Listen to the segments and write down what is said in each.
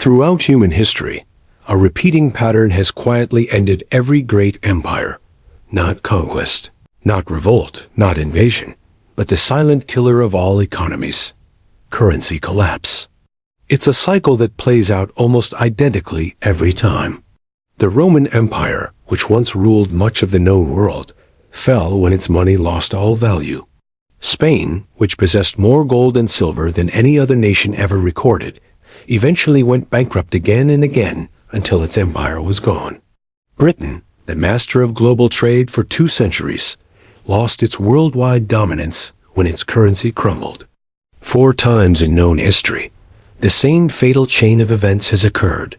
Throughout human history, a repeating pattern has quietly ended every great empire. Not conquest, not revolt, not invasion, but the silent killer of all economies: currency collapse. It's a cycle that plays out almost identically every time. The Roman Empire, which once ruled much of the known world, fell when its money lost all value. Spain, which possessed more gold and silver than any other nation ever recorded, eventually went bankrupt again and again until its empire was gone. Britain, the master of global trade for 2 centuries, lost its worldwide dominance when its currency crumbled. 4 times in known history, the same fatal chain of events has occurred: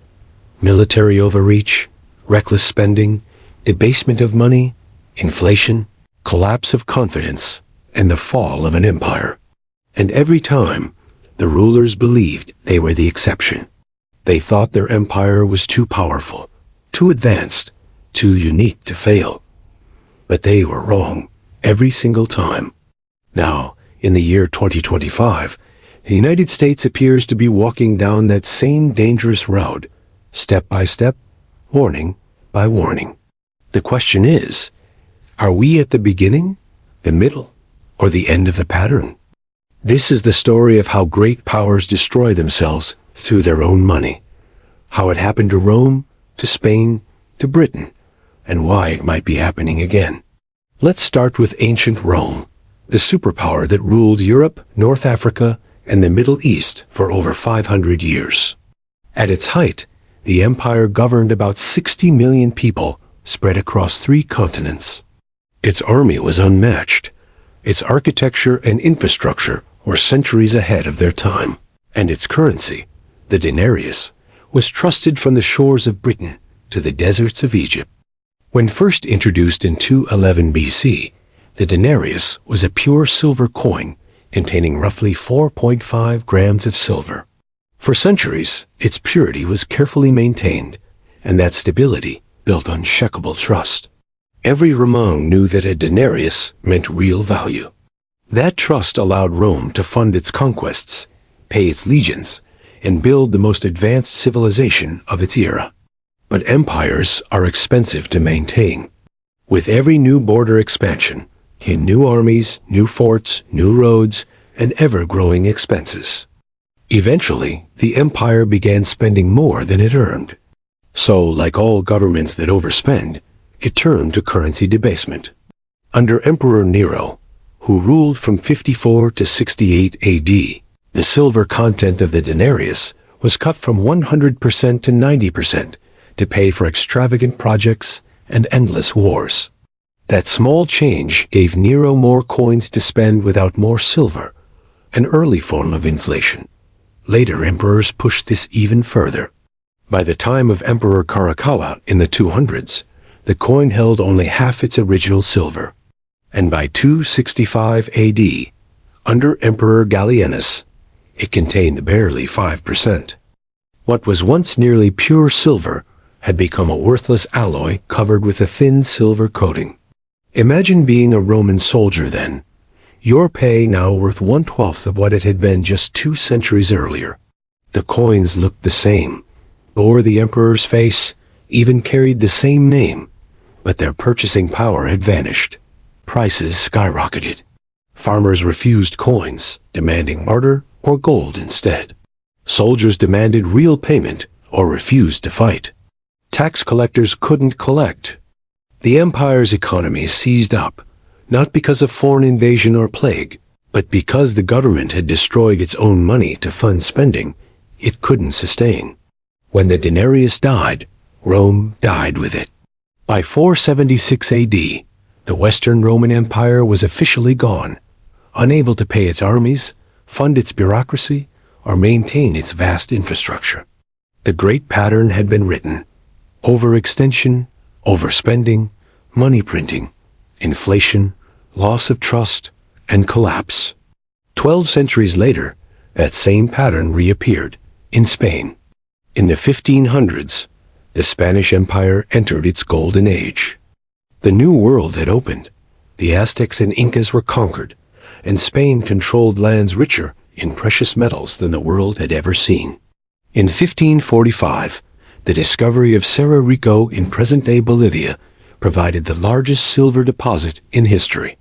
military overreach, reckless spending, debasement of money, inflation, collapse of confidence, and the fall of an empire. And every time, the rulers believed they were the exception. They thought their empire was too powerful, too advanced, too unique to fail. But they were wrong every single time. Now, in the year 2025, the United States appears to be walking down that same dangerous road, step by step, warning by warning. The question is, are we at the beginning, the middle, or the end of the pattern? This is the story of how great powers destroy themselves through their own money, how it happened to Rome, to Spain, to Britain, and why it might be happening again. Let's start with ancient Rome, the superpower that ruled Europe, North Africa, and the Middle East for over 500 years. At its height, the empire governed about 60 million people spread across 3 continents. Its army was unmatched. Its architecture and infrastructure were centuries ahead of their time, and its currency, the denarius, was trusted from the shores of Britain to the deserts of Egypt. When first introduced in 211 BC, the denarius was a pure silver coin containing roughly 4.5 grams of silver. For centuries, its purity was carefully maintained, and that stability built unshakable trust. Every Roman knew that a denarius meant real value. That trust allowed Rome to fund its conquests, pay its legions, and build the most advanced civilization of its era. But empires are expensive to maintain. With every new border expansion came new armies, new forts, new roads, and ever-growing expenses. Eventually, the empire began spending more than it earned. So, like all governments that overspend, it turned to currency debasement. Under Emperor Nero, who ruled from 54 to 68 AD, the silver content of the denarius was cut from 100% to 90% to pay for extravagant projects and endless wars. That small change gave Nero more coins to spend without more silver, an early form of inflation. Later emperors pushed this even further. By the time of Emperor Caracalla in the 200s, the coin held only half its original silver. And by 265 AD, under Emperor Gallienus, it contained barely 5%. What was once nearly pure silver had become a worthless alloy covered with a thin silver coating. Imagine being a Roman soldier then, your pay now worth 1/12 of what it had been just 2 centuries earlier. The coins looked the same, bore the emperor's face, even carried the same name, but their purchasing power had vanished. Prices skyrocketed. Farmers refused coins, demanding barter or gold instead. Soldiers demanded real payment or refused to fight. Tax collectors couldn't collect. The empire's economy seized up, not because of foreign invasion or plague, but because the government had destroyed its own money to fund spending it couldn't sustain. When the denarius died, Rome died with it. By 476 AD, the Western Roman Empire was officially gone, unable to pay its armies, fund its bureaucracy, or maintain its vast infrastructure. The great pattern had been written: overextension, overspending, money printing, inflation, loss of trust, and collapse. 12 centuries later, that same pattern reappeared in Spain. In the 1500s, the Spanish Empire entered its golden age. The New World had opened. The Aztecs and Incas were conquered, and Spain controlled lands richer in precious metals than the world had ever seen. In 1545, the discovery of Cerro Rico in present-day Bolivia provided the largest silver deposit in history.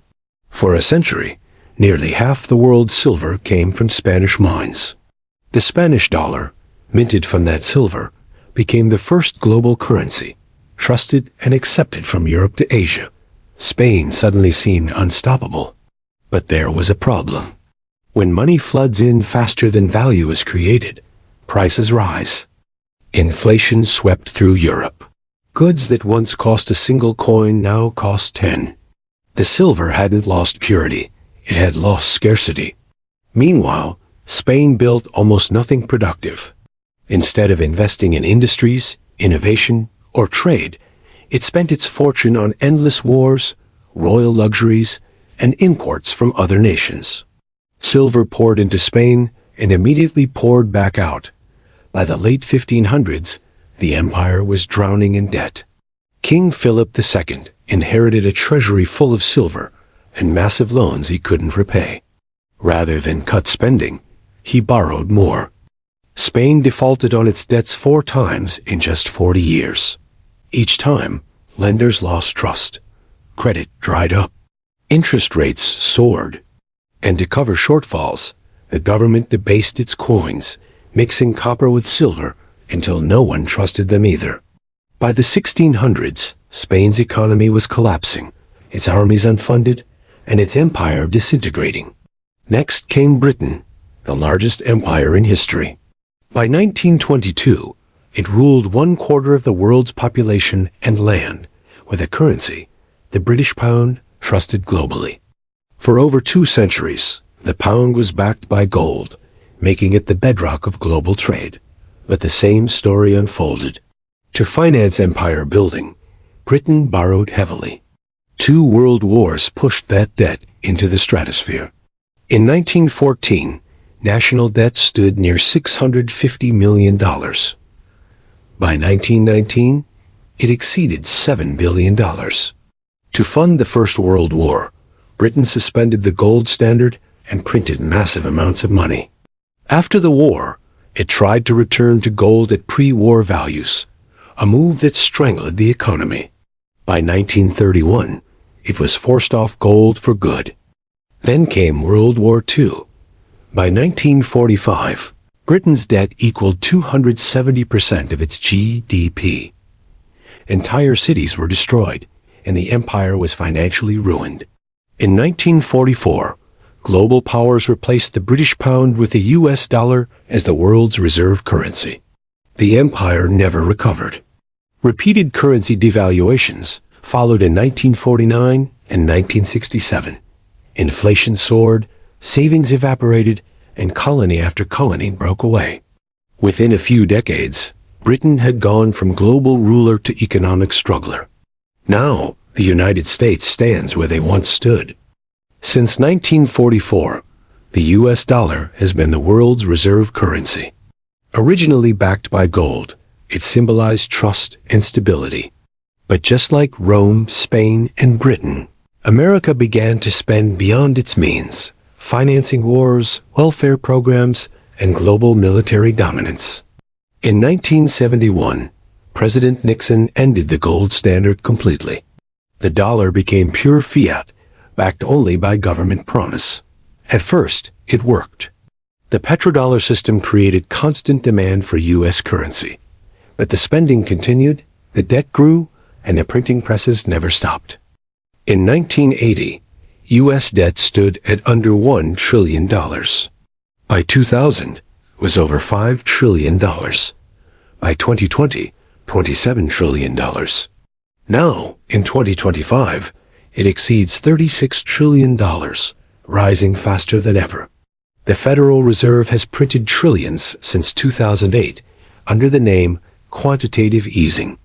For a century, nearly half the world's silver came from Spanish mines. The Spanish dollar, minted from that silver, became the first global currency, trusted and accepted from Europe to Asia. Spain suddenly seemed unstoppable. But there was a problem. When money floods in faster than value is created, prices rise. Inflation swept through Europe. Goods that once cost a single coin now cost 10. The silver hadn't lost purity, it had lost scarcity. Meanwhile, Spain built almost nothing productive. Instead of investing in industries, innovation, or trade, it spent its fortune on endless wars, royal luxuries, and imports from other nations. Silver poured into Spain and immediately poured back out. By the late 1500s, the empire was drowning in debt. King Philip II inherited a treasury full of silver and massive loans he couldn't repay. Rather than cut spending, he borrowed more. Spain defaulted on its debts 4 times in just 40 years. Each time, lenders lost trust. Credit dried up. Interest rates soared. And to cover shortfalls, the government debased its coins, mixing copper with silver until no one trusted them either. By the 1600s, Spain's economy was collapsing, its armies unfunded, and its empire disintegrating. Next came Britain, the largest empire in history. By 1922, it ruled 1/4 of the world's population and land, with a currency, the British pound, trusted globally. For over 2 centuries, the pound was backed by gold, making it the bedrock of global trade. But the same story unfolded. To finance empire building, Britain borrowed heavily. 2 world wars pushed that debt into the stratosphere. In 1914, national debt stood near $650 million. By 1919, it exceeded $7 billion. To fund the First World War, Britain suspended the gold standard and printed massive amounts of money. After the war, it tried to return to gold at pre-war values, a move that strangled the economy. By 1931, it was forced off gold for good. Then came World War II. By 1945, Britain's debt equaled 270% of its GDP. Entire cities were destroyed, and the empire was financially ruined. In 1944, global powers replaced the British pound with the US dollar as the world's reserve currency. The empire never recovered. Repeated currency devaluations followed in 1949 and 1967. Inflation soared, savings evaporated, and colony after colony broke away. Within a few decades, Britain had gone from global ruler to economic struggler. Now, the United States stands where they once stood. Since 1944, the US dollar has been the world's reserve currency. Originally backed by gold, it symbolized trust and stability. But just like Rome, Spain, and Britain, America began to spend beyond its means, financing wars, welfare programs, and global military dominance. In 1971, President Nixon ended the gold standard completely. The dollar became pure fiat, backed only by government promise. At first, it worked. The petrodollar system created constant demand for U.S. currency. But the spending continued, the debt grew, and the printing presses never stopped. In 1980, U.S. debt stood at under $1 trillion. By 2000, it was over $5 trillion. By 2020, $27 trillion. Now, in 2025, it exceeds $36 trillion, rising faster than ever. The Federal Reserve has printed trillions since 2008 under the name quantitative easing.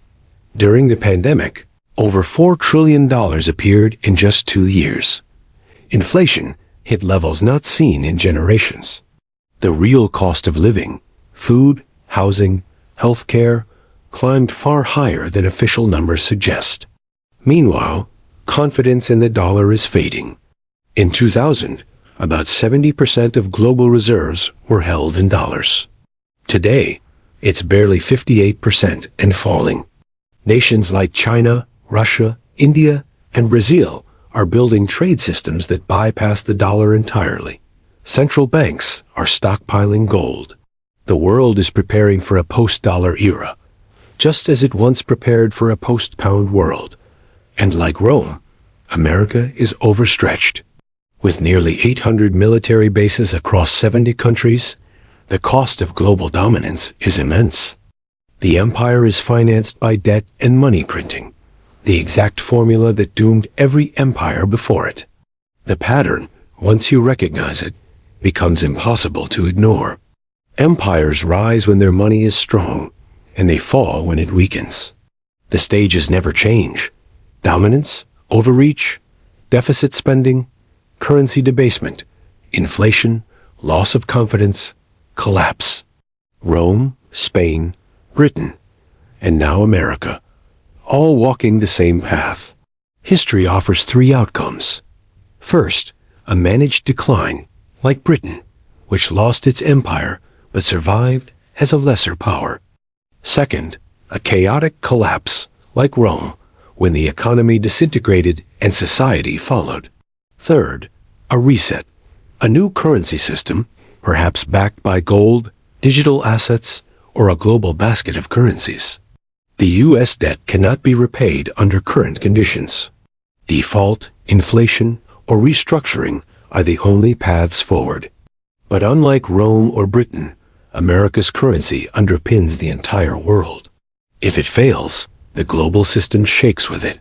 During the pandemic, over $4 trillion appeared in just 2 years. Inflation hit levels not seen in generations. The real cost of living, food, housing, healthcare, climbed far higher than official numbers suggest. Meanwhile, confidence in the dollar is fading. In 2000, about 70% of global reserves were held in dollars. Today, It's barely 58% and falling. Nations like China, Russia, India, and Brazil are building trade systems that bypass the dollar entirely. Central banks are stockpiling gold. The world is preparing for a post-dollar era, just as it once prepared for a post-pound world. And like Rome, America is overstretched. With nearly 800 military bases across 70 countries, the cost of global dominance is immense. The empire is financed by debt and money printing, the exact formula that doomed every empire before it. The pattern, once you recognize it, becomes impossible to ignore. Empires rise when their money is strong, and they fall when it weakens. The stages never change. Dominance, overreach, deficit spending, currency debasement, inflation, loss of confidence, collapse. Rome, Spain, Britain, and now America, all walking the same path. History offers three outcomes. First, a managed decline, like Britain, which lost its empire but survived as a lesser power. Second, a chaotic collapse, like Rome, when the economy disintegrated and society followed. Third, a reset, a new currency system, perhaps backed by gold, digital assets, or a global basket of currencies. The U.S. debt cannot be repaid under current conditions. Default, inflation, or restructuring are the only paths forward. But unlike Rome or Britain, America's currency underpins the entire world. If it fails, the global system shakes with it.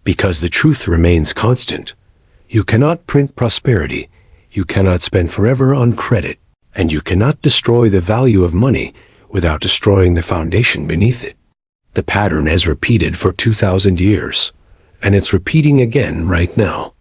Because the truth remains constant. You cannot print prosperity, you cannot spend forever on credit, and you cannot destroy the value of money without destroying the foundation beneath it. The pattern has repeated for 2,000 years, and it's repeating again right now.